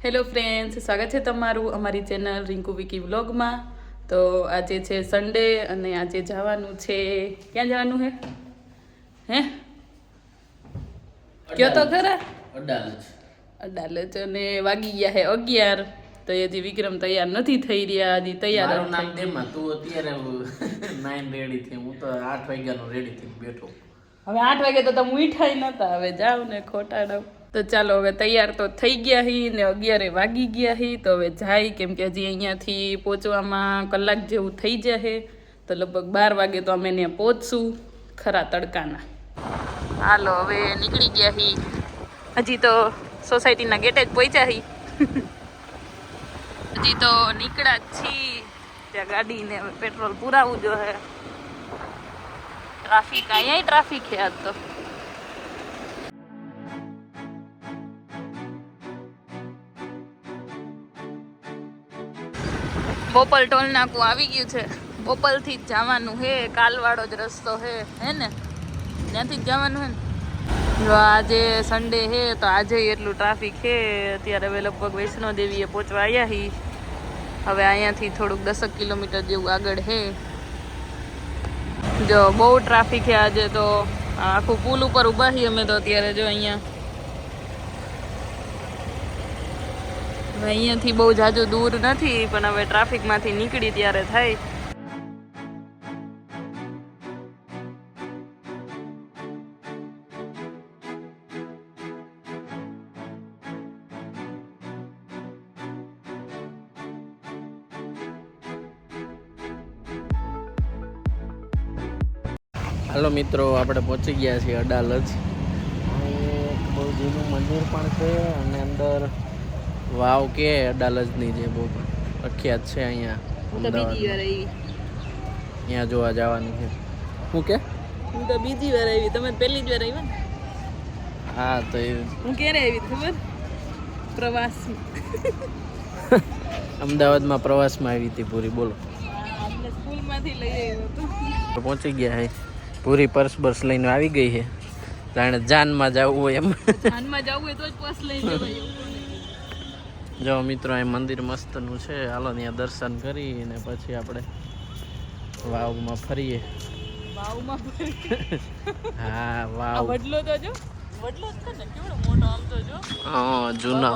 Hello friends, સ્વાગત છે તમારું અમારી ચેનલ રિંકુ વિકી વ્લોગમાં. તો આજે છે સન્ડે અને આજે જવાનું છે, ક્યાં જવાનું છે? હે કયો તો ખરા? અડાલજ. અને વાગી ગયા છે 11. તો હજી વિક્રમ તૈયાર નથી થઈ રહ્યા. હજી તૈયાર મારું નામ દેમાં તું અત્યારે 9 રેડી થઈ, હું તો 8 વાગ્યાનો રેડી થઈને બેઠો. હવે 8 વાગે તો તમે ઉઠાઈ નતા, હવે જાવ ને ખોટા ડવ. તો ચાલો હવે તૈયાર તો થઈ ગયા હી ને 11 વાગી ગયા હી. તો હવે જાય, કેમ કે હજી અહીંયાથી પહોંચવામાં કલાક જેવું થઈ જશે. તો લગભગ 12 વાગે તો અમે ત્યાં પહોંચશું ખરા તડકાના. હાલો હવે નીકળી ગયા હી. હજી તો સોસાયટીના ગેટે જ પહોંચ્યા હી. હજી તો નીકળ્યા જ છી. ત્યાં ગાડીને હવે પેટ્રોલ પુરાવું જોઈએ. ટ્રાફિક, અહીંયા ટ્રાફિક છે આજ તો. બોપલ ટોલ નાકું આવી ગયું છે. બોપલ થી જ જવાનું હે, કાલવાળો જ રસ્તો હે ને, ત્યાંથી જ જવાનું હે ને. જો આજે સન્ડે હે તો આજે એટલું ટ્રાફિક હે. અત્યારે હવે લગભગ વૈષ્ણોદેવીએ પહોંચવા આવ્યા હી. હવે અહીંયાથી થોડુંક 10 કિલોમીટર જેવું આગળ હે. જો બહુ ટ્રાફિક છે આજે તો. આખું પુલ ઉપર ઊભા છીએ અમે તો અત્યારે. જો અહીંયાથી બહુ જાજુ દૂર નથી, પણ હવે ટ્રાફિકમાંથી નીકળી ત્યારે થાય. હાલો મિત્રો, આપણે પહોંચી ગયા છીએ અડાલજ. બહુ જૂનું મંદિર પણ છે અને અંદર વાવ કે અડાલજની જે બહુ પ્રખ્યાત છે અહીંયા અહીંયા જોવા જવાનું છે. શું કે હું તો બીજી વાર આવી, તમે પહેલી જ વાર આવ્યા ને? હા તો હું ક્યારે આવી ખબર? પ્રવાસ અમદાવાદમાં પ્રવાસમાં આવી હતી પૂરી. બોલો, સ્કૂલમાંથી લઈ આવ્યો હતો. પહોંચી ગયા છે પૂરી. પર્સ બર્સ લઈને આવી ગઈ છે, જાણે જાનમાં જવું હોય એમ. જાનમાં જવું હોય તો જ પર્સ લઈ જવાય. જો મિત્રો, અહીં મંદિર મસ્તનું છે. હાલો ત્યાં દર્શન કરીને પછી આપણે વાવમાં ફરીએ. વાવમાં હા વાવ વડલો તો જો, વડલો જ છે ને, કેવડો મોટો આમ તો જો. હા જૂનો,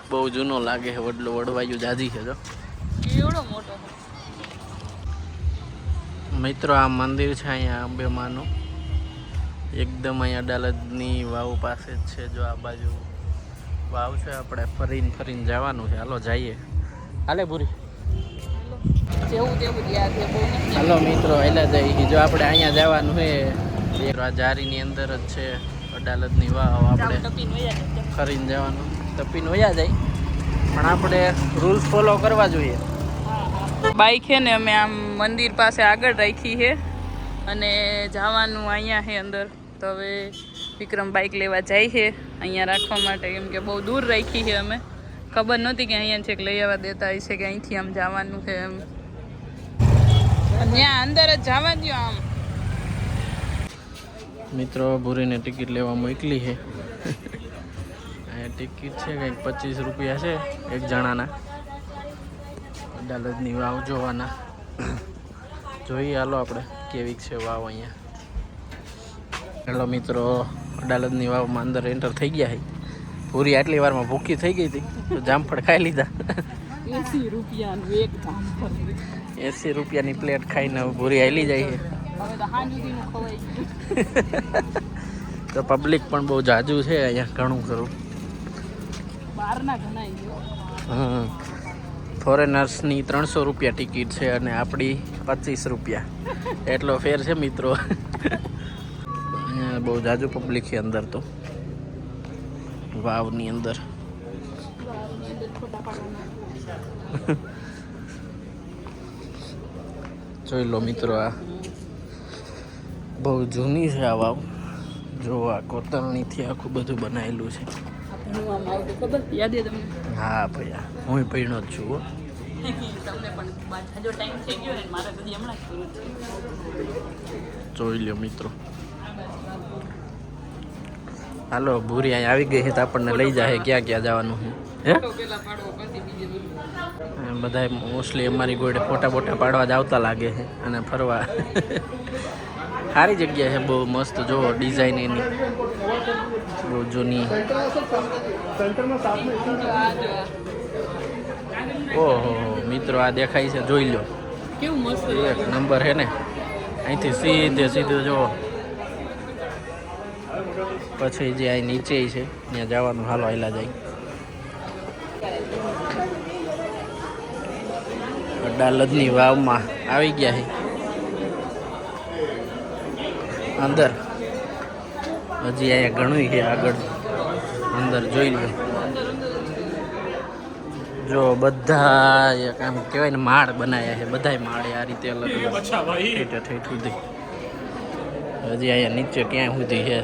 બહુ જૂનો લાગે છે વડલો. વડવાયું જાજી છે જો, કેવડો મોટો. મિત્રો આ મંદિર છે અહીંયા અંબેમાનું, એકદમ અહીંયા અડાલજની વાવ પાસે જ છે. જો આ બાજુ વાવ છે. આપણે ફરીને જવાનું છે. હાલો જઈએ. હાલે પૂરી, જેવું તેવું યાદ છે બહુ. હાલો મિત્રો હેલા જઈએ. જો આપણે અહીંયા જવાનું છે, આ જારીની અંદર જ છે અડાલજની વાવ. આપણે ફરીને જવાનું, તપીને વયા જાય, પણ આપણે રૂલ્સ ફોલો કરવા જોઈએ. બાઈક છે ને અમે આમ મંદિર પાસે આગળ રાખી છે અને જવાનું અહીંયા છે અંદર. તો હવે વિક્રમ બાઈક લેવા જાય છે અહીંયા રાખવા માટે, કેમ કે બહુ દૂર રાખી છે. અમે ખબર નહોતી કે અહીંયા છેક લઈ આવવા દેતા હશે, કે અહીંથી આમ જવાનું છે એમ. ત્યાં અંદર જ જવા દો આમ. મિત્રો ભૂરીને ટિકિટ લેવા મોકલી છે. અહીંયા ટિકિટ છે કંઈક 25 રૂપિયા છે એક જણાના. અડાલજની વાવ જોવાના. જોઈએ હાલો આપણે કેવી છે વાવ અહીંયા. હેલો મિત્રો, અડાલજની વાવમાં અંદર એન્ટર થઈ ગયા છે. પૂરી આટલી વારમાં ભૂખી થઈ ગઈ હતી તો જામફળ ખાઈ લીધા. 80 રૂપિયાની પ્લેટ ખાઈને ભૂરી હાલી જાય છે. તો પબ્લિક પણ બહુ જાજુ છે અહીંયા, ઘણું ખરું. ફોરેનર્સની 300 રૂપિયા ટિકિટ છે અને આપણી 25 રૂપિયા. એટલો ફેર છે મિત્રો. અહીંયા બહુ જાજુ પબ્લિક છે અંદર તો, વાવની અંદર. જોઈ લો મિત્રો, આ બહુ જૂની છે આ વાવ. જો આ કોતરણીથી આખું બધું બનાવેલું છે. હા ભૈયા, હું ભણ્યો જ છું. જોઈ લો મિત્રો, હાલો ભૂરી અહીં આવી ગઈ છે તો આપણને લઈ જાય ક્યાં ક્યાં જવાનું છે હે બધા મોસ્ટલી અમારી ગોળે ફોટા બોટા પાડવા જ આવતા લાગે છે અને ફરવા સારી જગ્યા છે બહુ મસ્ત જો ડિઝાઇન એની બહુ જૂની ઓહો મિત્રો આ દેખાય છે જોઈ લો કેવું મસ્ત એક નંબર છે ને અહીંથી સીધે સીધું જો પછી જે અહીં નીચે છે ત્યાં જવાનું હાલો આયલા જાય અડાલજની વાવમાં આવી ગયા છે અંદર હજી અહીંયા ઘણું છે આગળ અંદર જોઈ લો જો બધા એક આમ કહેવાય ને માળ બનાવ્યા છે બધાય માળે આ રીતે અલગ અલગ ઠેઠ સુધી હજી અહીંયા નીચે ક્યાં સુધી છે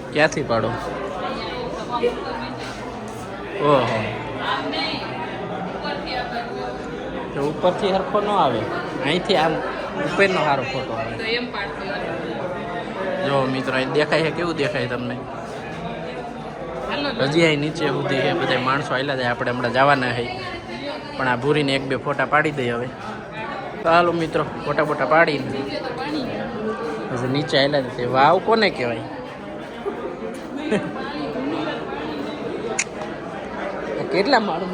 ક્યાંથી પાડો ઓહો તો ઉપરથી હરખો ન આવે અહીંથી આમ ઉપરનો સારો ફોટો આવે જો મિત્રો અહીં દેખાય છે કેવું દેખાય તમને હજી અહીં નીચે સુધી છે બધા માણસો આવેલા જાય આપણે હમણાં જવાના છે પણ આ ભૂરીને એક બે ફોટા પાડી દઈએ હવે તો હાલો મિત્રો ફોટા બોટા પાડીને પછી નીચે આવેલા છે તે વાવ કોને કહેવાય કેટલા માળું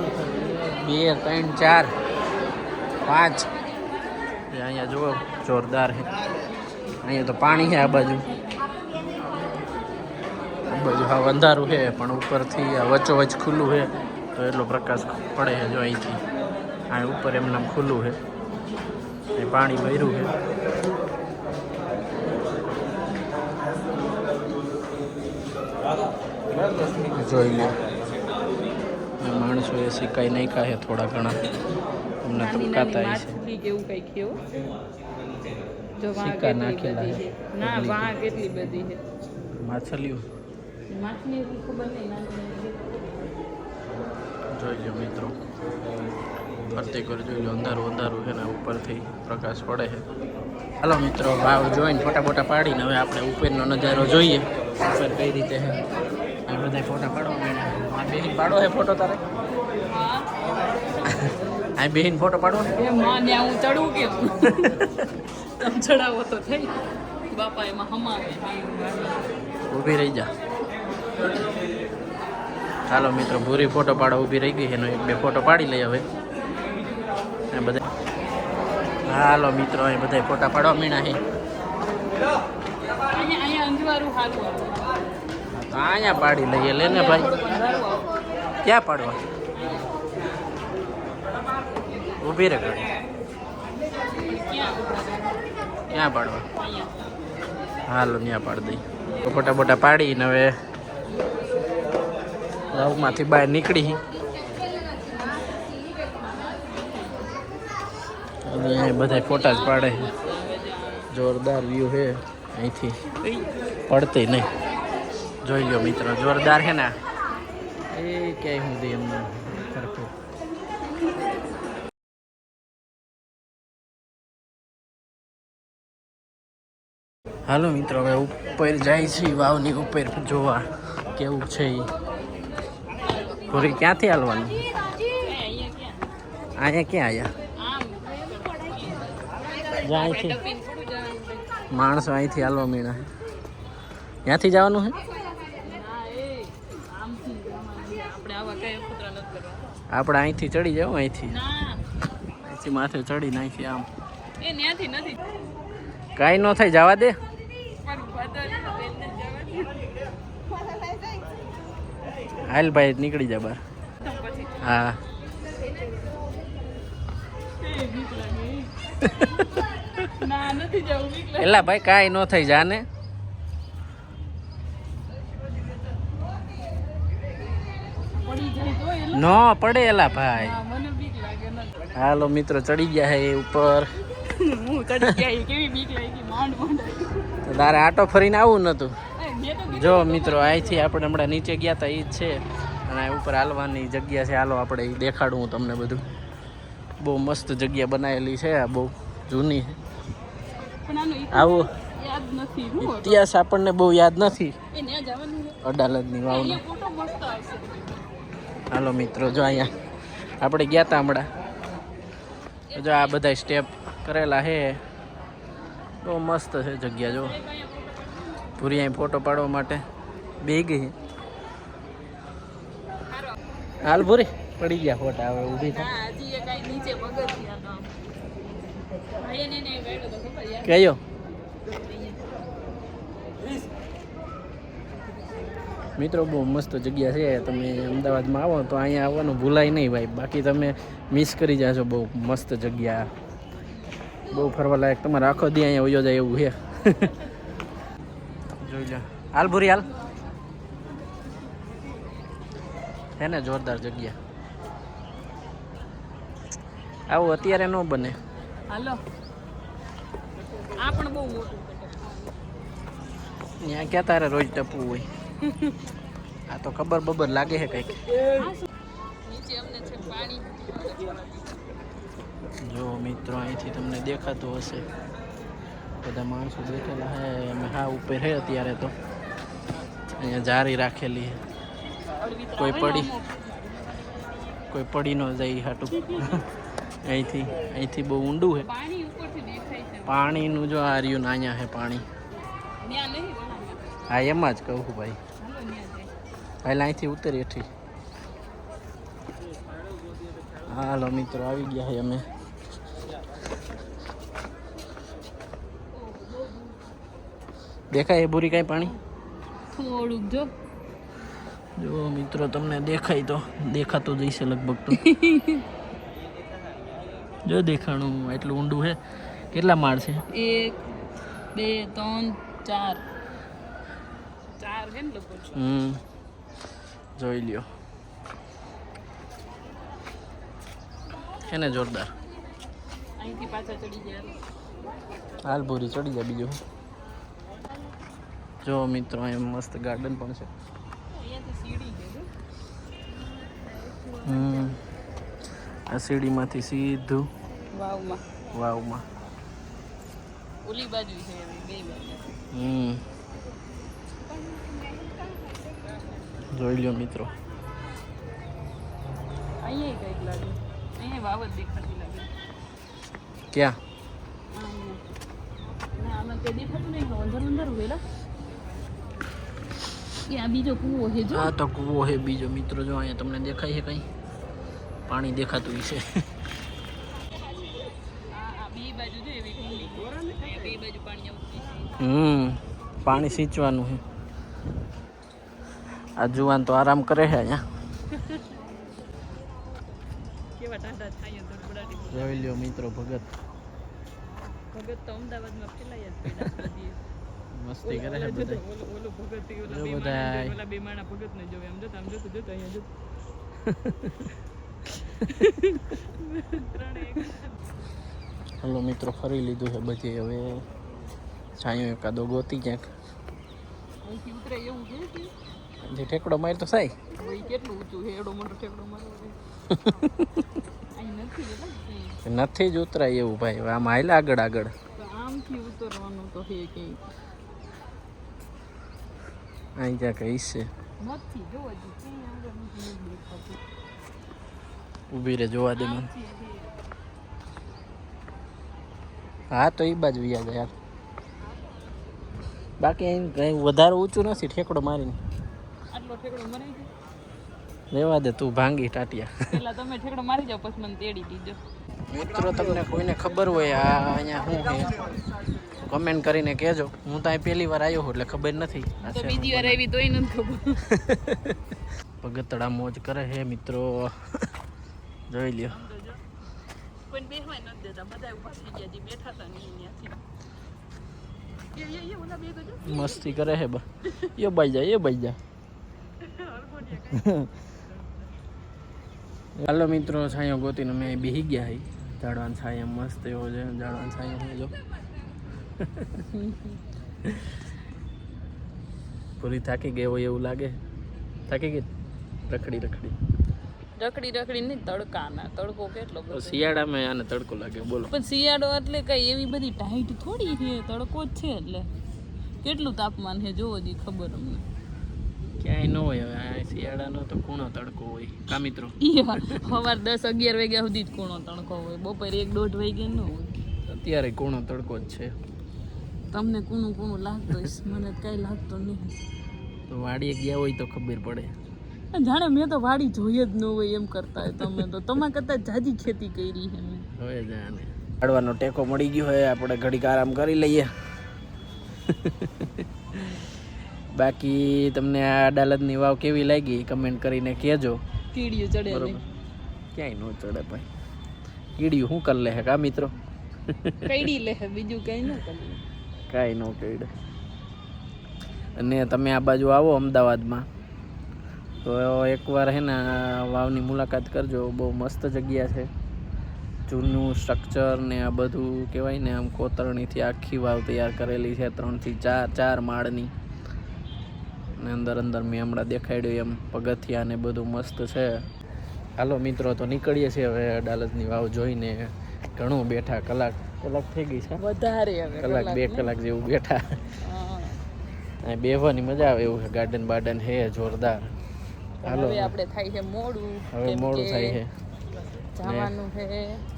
2 3 4 5 અહીંયા જુઓ જોરદાર છે અહીંયા તો પાણી છે આ બાજુ હા અંધારું છે પણ ઉપરથી આ વચ્ચોવચ્ચ ખુલ્લું છે તો એટલો પ્રકાશ પડે છે જો અહીંથી આ ઉપર એમને ખુલ્લું છે એ પાણી ભર્યું છે જોઈ લો માણસો એ સિક્કાઈ નાખ્યા છે થોડા ઘણા એમને તબકાતા છે કેવું કઈ કેવું જો સિક્કા નાખેલા છે ના વાહ કેટલી બધી છે માછલીઓ માછલી ખબર નહીં જોઈ લો મિત્રો ફરતી કરી જોઈ લો અંધારું અંધારું છે ને ઉપરથી પ્રકાશ પડે છે હાલો મિત્રો વાવ જોઈને ફોટા બોટા પાડીને હવે આપણે ઉપરનો નજારો જોઈએ ઉપર કઈ રીતે છે એ બધા ફોટા પાડવા માંડ્યા આ બેહીન પાડો છે ફોટો તારે આ બેહીન ફોટો પાડો એ માં ને હું ચડું કે તમ ચડાવો તો થઈ બાપા એમાં હમાવે ઊભી રહી જા ચાલો મિત્રો ભૂરી ફોટો પાડો ઊભી રહી ગઈ એનો એક બે ફોટો પાડી લઈએ હવે બધા હાલો મિત્રો અહીં બધા ફોટા પાડવા મીણા છે અહીંયા અંજવારું હારું તો અહીંયા પાડી લઈએ લે ને ભાઈ ક્યાં પાડવા ઊભી રે ગાડી ક્યાં પાડવા હાલો ત્યાં પાડી દઈ ફોટા બોટા પાડીને હવે રાવમાંથી બહાર નીકળી અને બધા ફોટા જ પાડે જોરદાર વ્યૂ છે અહીંથી પડતી નહીં જોઈ લો મિત્રો જોરદાર છે ને એ ક્યાંય સુધી એમને સરખું હાલો મિત્રો હવે ઉપર જાય છે વાવની ઉપર જોવા કેવું છે એ પૂરી ક્યાંથી હાલવાનું અહીંયા ક્યાં આવ્યા અહીંથી માણસો અહીંથી હાલવા મીણા ત્યાંથી જવાનું છે આપણે અહીંથી ચડી જાવ અહીંથી માથે ચડી નાખી આમ કાંઈ ન થાય જવા દે હાલ ભાઈ નીકળી જા બહાર હા એલા ભાઈ કાંઈ ન થઈ જાને ન પડે એલા ભાઈ હાલો મિત્રો ચડી ગયા હે ઉપર તારે આટો ફરીને આવું નતું જો મિત્રો અહીંથી આપણે હમણાં નીચે ગયા હતા એ જ છે અને ઉપર હાલવાની જગ્યા છે હાલો આપણે એ દેખાડું હું તમને બધું બહુ મસ્ત જગ્યા બનાવેલી છે આ બહુ જૂની છે પણ આનો આવું યાદ નથી હું ઇતિહાસ આપણને બહુ યાદ નથી એ ન્યા જવાનું છે અડાલજની વાવનો. અહીંયા ફોટો મસ્ત આવશે હાલો મિત્રો જો અહીંયા આપણે ગયા હતા હમણાં. જો આ બધા સ્ટેપ કરેલા છે, બહુ મસ્ત છે જગ્યા. જો પૂરી અહીં ફોટો પાડવા માટે બે ગઈ. હાલ પૂરી પડી ગયા ફોટા, હવે ઊભી થાય. હા હજી એ કાંઈ નીચે પગથિયા તો ભાઈ એને બેઠો તો ખબર યાર કયો મિત્રો બહુ મસ્ત જગ્યા છે. તમે અમદાવાદમાં આવો તો અહીંયા આવવાનું ભૂલાય નહીં ભાઈ, બાકી તમે મિસ કરી જાશો. બહુ મસ્ત જગ્યા, બહુ ફરવા લાયક. તમારે આખો દી અહીંયા વયો જાય એવું છે. જોઈ લો. હાલ ભૂરી હાલ, છે ને જોરદાર જગ્યા. આવું અત્યારે ન બને. હાલો આ પણ બહુ મોટું ત્યાં ક્યાં તારે રોજ ટપવું હોય. આ તો ખબર બબર લાગે છે કંઈક. નીચે અમને છે પાણી. જો મિત્રો અહીંથી તમને દેખાતું હશે, બધા માણસો બેઠેલા હે. અમે હા ઉપર હે અત્યારે તો. અહીંયા જારી રાખેલી છે, કોઈ પડી ન જાય હાટું. અહીંથી બહુ ઊંડું છે પાણી ઉપરથી દેખાય છે. પાણીનું. જો આ રહ્યું ને અહીંયા છે પાણી. ન્યા નહીં બનાવ્યા. હા એમાં જ કહું ભાઈ. હાલો ન્યા જાય. પહેલાં અહીંથી ઉતરી હેઠી. હાલો મિત્રો આવી ગયા છે અમે. દેખાય બુરી કાંઈ પાણી? થોડુંક જો જો મિત્રો તમને દેખાય તો દેખાતું જ હશે લગભગ તો. જો દેખાણું એટલું ઊંડું છે. કેટલા માળ છે? 1 2 3 4 4 હે ને લગભગ. જોઈ લ્યો. છે ને જોરદાર. અહીંથી પાછા ચડી ગયા. હાલ ભૂરી ચડી જાય. બીજું જો મિત્રો અહીં મસ્ત ગાર્ડન પણ છે. અહીંયાથી સીડી છે. આ સીડીમાંથી સીધું વાવમાં. ઓલી બાજુ છે બે બાજુ. જોઈ લ્યો મિત્રો. અહીંયા કંઈક લાગે. અહીંયા વાવ જ દેખાતી લાગે. ક્યાં? ના આમાં તે દેખાતું નહીં. અંદર ઉભેલા કે આ બીજો કૂવો છે. જો આ તો કૂવો છે બીજો મિત્રો. જો અહીંયા તમને દેખાય છે કંઈ પાણી દેખાતું છે. આ બે બાજુ જો એવી કુંડી. બે બાજુ પાણી આવતું છે. પાણી સિંચવાનું છે. આ જુવાન તો આરામ કરે છે અહીંયા. કેવા ટાટા થાય ધડબડાટી. જોઈ લ્યો મિત્રો. ભગત તો અમદાવાદમાં ફેલાય જ બધી. મસ્તી કરે છે બધા. ઓલો ભગત જો બધા ઓલા બે માણા ભગત ને જોવે. આમ જોતા અહીંયા જો. હલો મિત્રો ફરી લીધું છે બધી. હવે છાંયો એકાદો ગોતી ક્યાંક. અહીંથી ઉતરે એવું છે કે જે ઠેકડો માર તો સાય. ભાઈ કેટલું ઊંચું છે. એડો મોટો ઠેકડો મારવો છે. અહીં નથી જતા. નથી જ ઉતરાય એવું ભાઈ. આમ હાલ આગળ તો આમથી ઉતરવાનું તો છે કે અહીં ક્યાંક હશે. નથી જોવા જ ક્યાંય આગળ નથી દેખાતું. ઊભી રે જોવા દે મને. હા તો એ બાજુ યાદ યાર. બાકી અહીં કંઈ વધારે ઊંચું નથી. ઠેકડો મારીને આટલો ઠેકડો મરી ગયો. રેવા દે તું ભાંગી ટાટિયા. પેલા તમે ઠેકડો મારી જાવ પછી મને તેડી દીજો. મિત્રો તમને કોઈને ખબર હોય આ અહીંયા શું છે કમેન્ટ કરીને કહેજો. હું તો અહીં પહેલી વાર આવ્યો છું એટલે ખબર નથી. તો બીજી વાર આવી તોય નથી ખબર. ભગતડા મોજ કરે છે મિત્રો. જોઈ લ્યો. કોઈ બેહવાય નથી દેતા. બધા ઊભા થઈ ગયા. જે બેઠા હતા ને ત્યાંથી ઓલા બે ગજો મસ્તી કરે છે. એ બાઈ જા. હાલો મિત્રો છાંયો ગોતીને અમે બેસી ગયા હઈ. ઝાડવાનો છાંયો મસ્ત એવો છે. ઝાડવાનો છાંયો છે જો. પૂરી થાકી ગઈ હોય એવું લાગે. થાકી ગઈ રખડી. રખડી રખડી નહીં તડકાના, તડકો કેટલો બધો. શિયાળામાં આને તડકો લાગે બોલો. પણ શિયાળો એટલે કઈ એવી બધી ટાઈટ થોડી છે, તડકો જ છે. એટલે કેટલું તાપમાન છે જોવો દી ખબર અમને. ક્યાંય ન હોય હવે આ શિયાળાનો તો કૂણો તડકો હોય કા મિત્રો. સવાર 10-11 વાગ્યા સુધી જ કૂણો તડકો હોય, બપોરે 1-1.5 વાગે ન હોય. અત્યારે કૂણો તડકો જ છે. તમને કૂણું કૂણું લાગતો હશે, મને કઈ લાગતો નહીં. તો વાડીએ ગયા હોય તો ખબર પડે. જાણે મેં તો વાડી જોઈ જ ન હોય એમ કરતા હોય તમે તો. તમારા કરતા જાજી ખેતી કરી છે મેં. હવે જાણે કાઢવાનો ટેકો મળી ગયો હોય, આપણે ઘડીક આરામ કરી લઈએ. બાકી તમને આ અડાલજની વાવ કેવી લાગી કમેન્ટ કરીને કહેજો. કીડીયું ચડે બરોબર, ક્યાંય ન ચડે ભાઈ. કીડીયું શું કરી લે કા મિત્રો. કઈડી લે બીજું કઈ ન કરી, કાંઈ ન કઈડે. અને તમે આ બાજુ આવો અમદાવાદમાં તો એકવાર હે ને વાવની મુલાકાત કરજો. બહુ મસ્ત જગ્યા છે, જૂનું સ્ટ્રક્ચર ને આ બધું કહેવાય ને આમ કોતરણીથી આખી વાવ તૈયાર કરેલી છે, 3 થી 4 માળની. ને અંદર મેં હમણાં દેખાડ્યું એમ પગથિયા ને બધું મસ્ત છે. હાલો મિત્રો તો નીકળીએ છીએ હવે અડાલજની વાવ જોઈને. ઘણું બેઠા, કલાક થઈ ગઈ છે વધારે હવે, કલાક 2 કલાક જેવું બેઠા. અહીં બેહવાની મજા આવે એવું છે, ગાર્ડન બાર્ડન હે જોરદાર. હાલો હવે આપણે થાય છે મોડું, હવે મોડું થાય છે, જવાનું છે.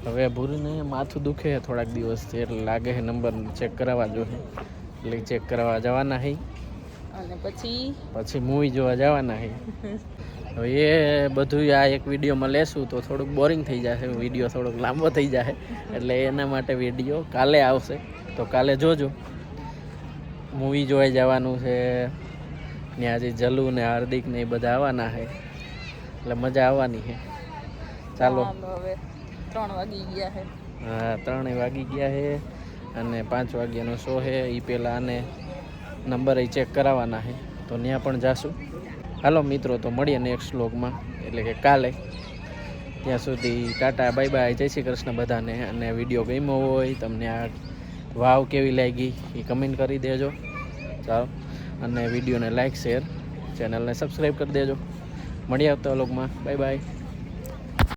હવે ભૂરીને માથું દુખે છે થોડાક દિવસથી, એટલે લાગે છે નંબર ચેક કરાવવા જોઈએ, એટલે ચેક કરાવવા જવાના હે. અને પછી મૂવી જોવા જવાના હે. હવે એ બધું આ એક વિડીયોમાં લેશું તો થોડુંક બોરિંગ થઈ જશે, વિડીયો થોડોક લાંબો થઈ જશે. એટલે એના માટે વિડીયો કાલે આવશે, તો કાલે જોજો. મૂવી જોઈ જવાનું છે ને, આજે જલુ ને હાર્દિક ને એ બધા આવવાના છે, એટલે મજા આવવાની છે. ચાલો હવે 3 વાગી ગયા છે. હા 3 વાગી ગયા છે અને 5 વાગ્યાનો શો છે. એ પહેલાં આને નંબર ચેક કરાવવાના છે, તો ત્યાં પણ જાશું. હાલો મિત્રો તો મળીએ નેક્સ્ટ વ્લોગમાં, એટલે કે કાલે. ત્યાં સુધી ટાટા બાય બાય, જય શ્રી કૃષ્ણ બધાને. અને વિડીયો ગમ્યો હોય, તમને આ વાવ કેવી લાગી એ કમેન્ટ કરી દેજો. ચાલો, અને વિડીયોને લાઈક શેર, ચેનલને સબસ્ક્રાઈબ કરી દેજો. મળીએ આવતા વ્લોગમાં. Bye bye.